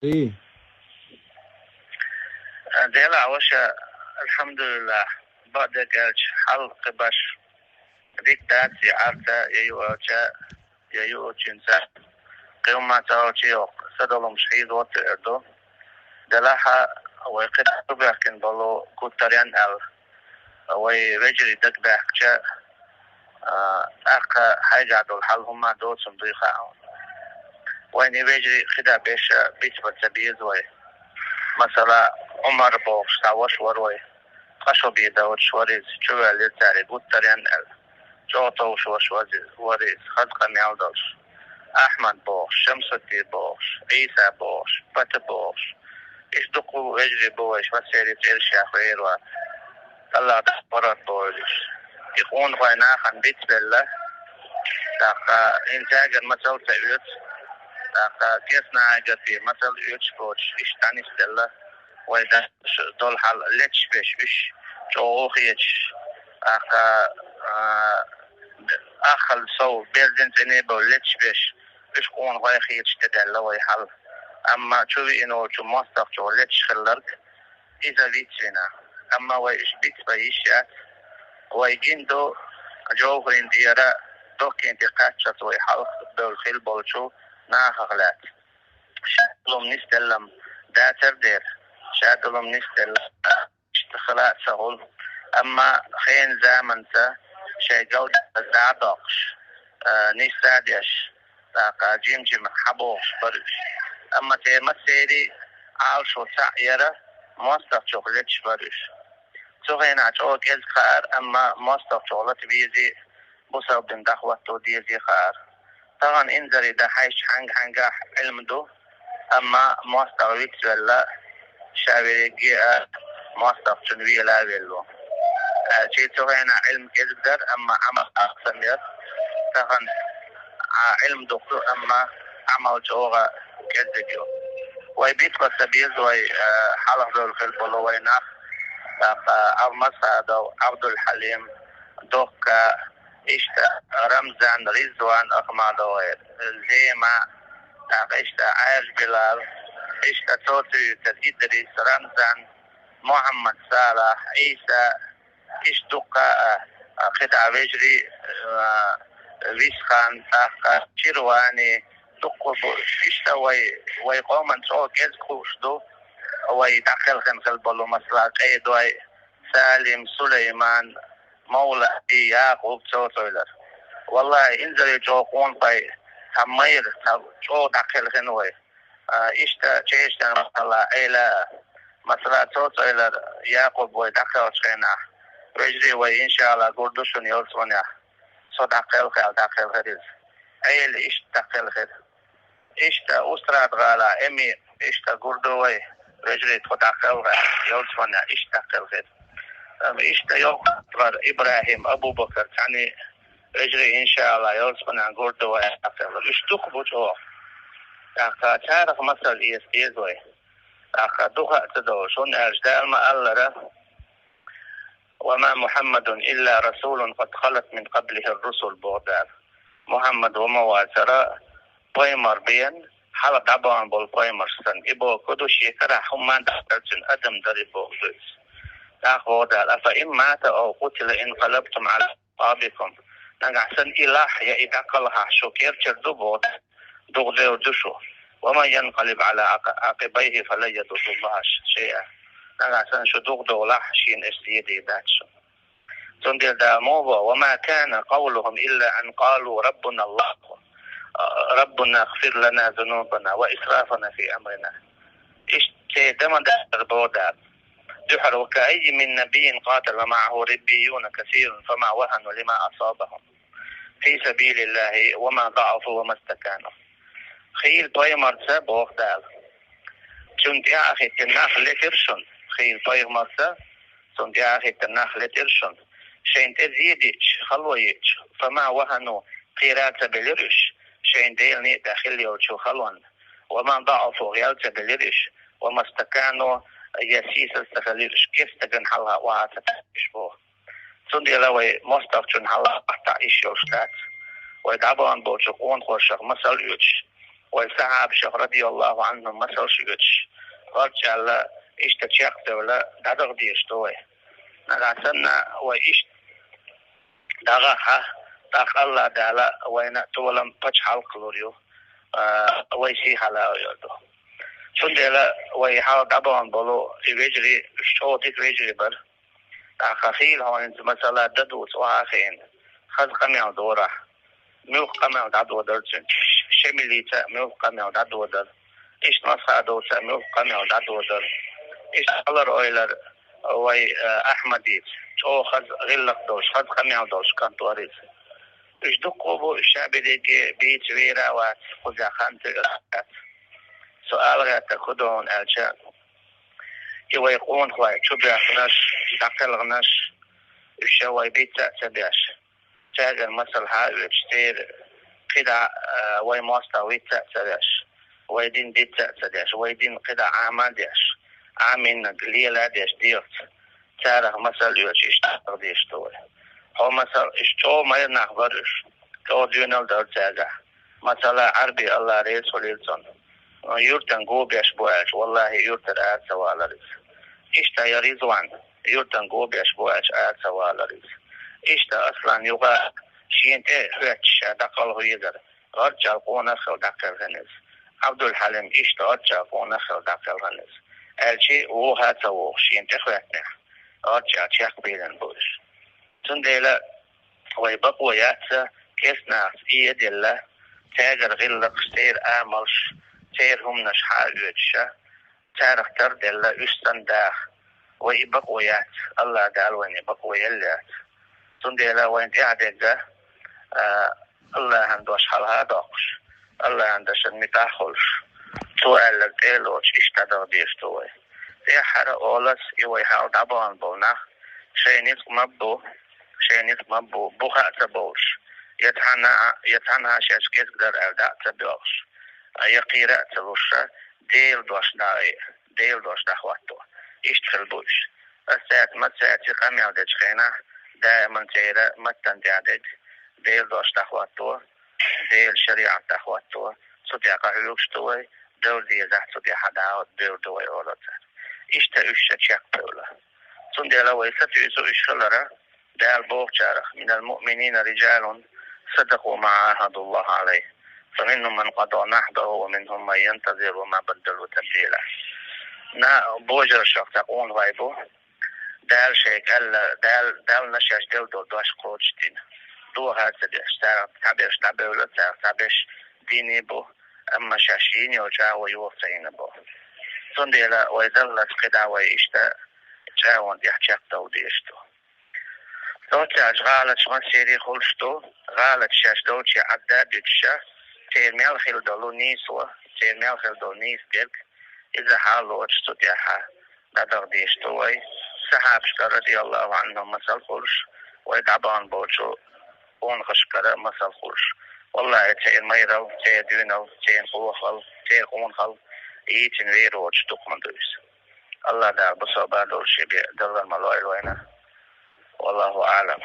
ايه. ديلا وشا الحمد لله بعد قالش حلق باش ديكتات عارتا يوچا يوچنسا قيوم تاوچيو سدلم شهيد وتردو دلاها ويقد بحكن بلو كوتريان ال ويرجري دك بحكشا اقا حاجة دول حل هما دول صندوقها وين يرجري خدا بيشا بيت بتبيز وي مثلا عمر بوش تاوش وروي خشو بيداود شوريز شوالي تاري كوتريان ال جوتو شوش وريز خزق ميالدوش أحمد بوش شمس الدين بوش عيسى بوش بت بوش إيش دقو يجري بوش وسيري تيرشا خير طلع دخبرات بوش يكون غينا خن بيت بالله تاقا إنتاج المثل تأيوت تاقا كيسنا أجتي مثل يوتش بوش إيش تاني ستلا وإذا دول حال لتش بيش إيش جوغيش تاقا أخل سو بيلدين تنيبو لتش بيش إيش كون غيخيش تدلا ويحل أما شوي إنه شو مصدق شو لتش خلرك إذا بيتنا أما وإيش بيت بيشات ويجندو جوه إنديرا دوك انتقاد شتوي حلق بالخيل بولشو ناخغلات شاتلوم نستلم داتر دير شاتلوم نستلم اشتخلات سهول أما خين زامنتا شي جود زادوكش نيساديش تاقا جيم حبوش برش أما تيمت سيري عالشو تعيرا موستق شغلتش برش سوغين عجوك إز خار أما موستق شغلت بيزي بصر بن دخوة تو ديزي خار طبعا انزري دا حيش حنجا علم دو أما موستق ويكس ولا شاويريجي موستق شنوي لا ويلو شيء سوغين علم كذبدر أما عمل أقسمير طبعا علم دكتور أما عمل جوغا كذبيو ويبيت بسبيز وي حلق دول خلبولو ويناخ المسعد عبد الحليم دوكا إشتا رمزان رزوان أخمالو زيما إشتا عايش بلال إشتا توتي تدريس رمزان محمد صالح عيسى إش دوكا خدع بجري ويسخان تاقا شيرواني دوكو إشتا ويقوم أن سوى كيزكوش دو ويدخل خنقل بلو مسلاق ايدوي سالم سليمان مولى يعقوب توتويلر والله انزل جوقون باي تمير جو دخل خنوي اشتا چيشتا مثلا ايلا مثلا توتويلر يعقوب ويدخل خنا ويجري وي ان شاء الله قردوشون يولسونيا سو دخل خريز ايل اش دخل خير اشتا اسرات غالا امي اشتا قردوي رجلي تدخل يوسفنا اشتغل غير اشتا يوم إبراهيم أبو بكر يعني رجلي إن شاء الله يوسفنا قرد ويأخذ اشتقبوا جوا أخا تعرف مثل إيزوي أخا دوها تدو شون أجدال ما ألره وما محمد إلا رسول قد خلت من قبله الرسل بغداد محمد ومواترة بويمر بين حالا دابان بول بويمر سن إبو كدو شيكرا حمان دخترسن أدم داري بوغدوز تاخو دال أفا إن مات أو قتل انقلبتم على أعقابكم نغحسن إله يا إداقلها شكير چردو بود دغدو دشو وما ينقلب على عقبيه فلا يضر الله شيئا نغحسن شو دغدو لحشين استيدي داتشو تندر داموبو وما كان قولهم إلا أن قالوا ربنا الله ربنا اغفر لنا ذنوبنا وإسرافنا في أمرنا إيش تدمن دار بودار جحر وكأي من نبي قاتل معه ربيون كثير فما وهنوا لما أصابهم في سبيل الله وما ضعفوا وما استكانوا خيل طيمر سبوخ دال كنت يا أخي تناخ لترشن خيل طيمر سب كنت يا أخي تناخ لترشن شين تزيدش خلويش فما وهنوا قيرات بلرش شين ديلني داخل يوشو خلون وما ضعفوا غيالت بلرش وما استكانوا يسيس استخليرش كيف تكن حلها وعاتتش بوه سندي لوي مستقشن حلها أحتا إشيو شتات ويدعبان بوشقون خوشق مسال يوش والصحابة رضي الله عنهم مثل شجتش قال işte çaktığıyla dadık diyişti. Nagasana ve iş daga ha Allah dala ve na tuvalam paç halk oluyor. Ve şey hala oluyordu. Şundela ve hal daban bolu vecri şodik vecri bar. Khafil hawan mesela dadut ve akhin. Khaz qamel dora. Milk qamel dadu darçın. Şemilita milk qamel dadu dar. İş nasado sa milk qamel dadu dar. إيش الله رأيلر وي أحمدي شو خذ غلق دوش خذ خميع دوش كان تواريس إيش دقوا الشعب ديجي بيت ويرا وخذ خانت سؤال غير تأخذون ألشان يوي يقون هواي شو بيأخناش دقل غناش الشواي بيت تأتبياش تاجر مثل هاي ويشتير قدع وي موستا ويت تأتبياش ويدين ديت تأتبياش ويدين قدع عامان دياش عامين قليلة ديش ديرت تاريخ مثل يوش ديش توي هو مثل اشتو ما ينحضرش تو ديونال دار تاجع مثلا عربي الله ريس وليلتون يورتن قوبيش بواش والله يورتن آت سوالا ريس اشتا يريزوان يورتن قوبيش بواش آت سوالا ريس اشتا اصلا يغا شين ايه هوتش دقل هو يقر غرجا قونا خل دقل غنز عبد الحليم اشتا غرجا قونا خل دقل غنز elçi o hata o şinte xwetne arça çak bilen boş tundela way baqwayatsa kesna iyi dilla tagar gilla qstir amalş تيرهم نشحا يوتشا تارختر دلا يستندا ويبقويات الله قال وين يبقويات تندلا وين قاعدة الله عنده شحالها داقش الله عنده شن متاخلش سؤال التيلوش اشتدر ديشتوي دي حرا أولس يوي حال دابان بونا شينيس مبو بوخا تبوش يتحنا شاش كيس قدر ألداء تبوش يقيرا تلوشا ديل دوش دخواتو اشتخل بوش الساعت متساعتي قامي عدد خينا دائما تيرا متن تعدد ديل دوش دخواتو ديل شريعة دخواتو صديقة هلوكشتوي دول دي زحت صديقة حداوت دول دوي أولوتا إشتا إشتا تشاك بولا صندلا ويسات يسو إشخلرا دال بوغشارخ من المؤمنين رجال صدقوا ما عاهدوا الله عليه فمنهم من قضى نحبه ومنهم من ينتظر وما بدلوا تبديلا نا بوجر شخص تقون وايبو دال شيك دال نشاش دول دوش قوشتين دو هات سديش تعبيش تعبيش ديني بو أما شاشين يوجا ويوصين بو صندلا ويدلت قدا ويشتا جاون يحشق دوديشتو توتاج غالت شمسيري خلشتو غالت شاش دوتي عداد يتشا تيرميال خيل دولو نيسوا تيرميال خيل دول نيس ديك إذا حالو وجستو تيحا دادغ ديشتو وي صحاب شكر رضي الله عنهم مسال خلش ويدعبان بوشو ون خشكرا مسال خلش والله تين ميرو تين دينو تين قوخل تين قونخل يتين ويرو وجستو قمندويس الله دا بصوبا دول شبه دلال ملويل وينا والله أعلم.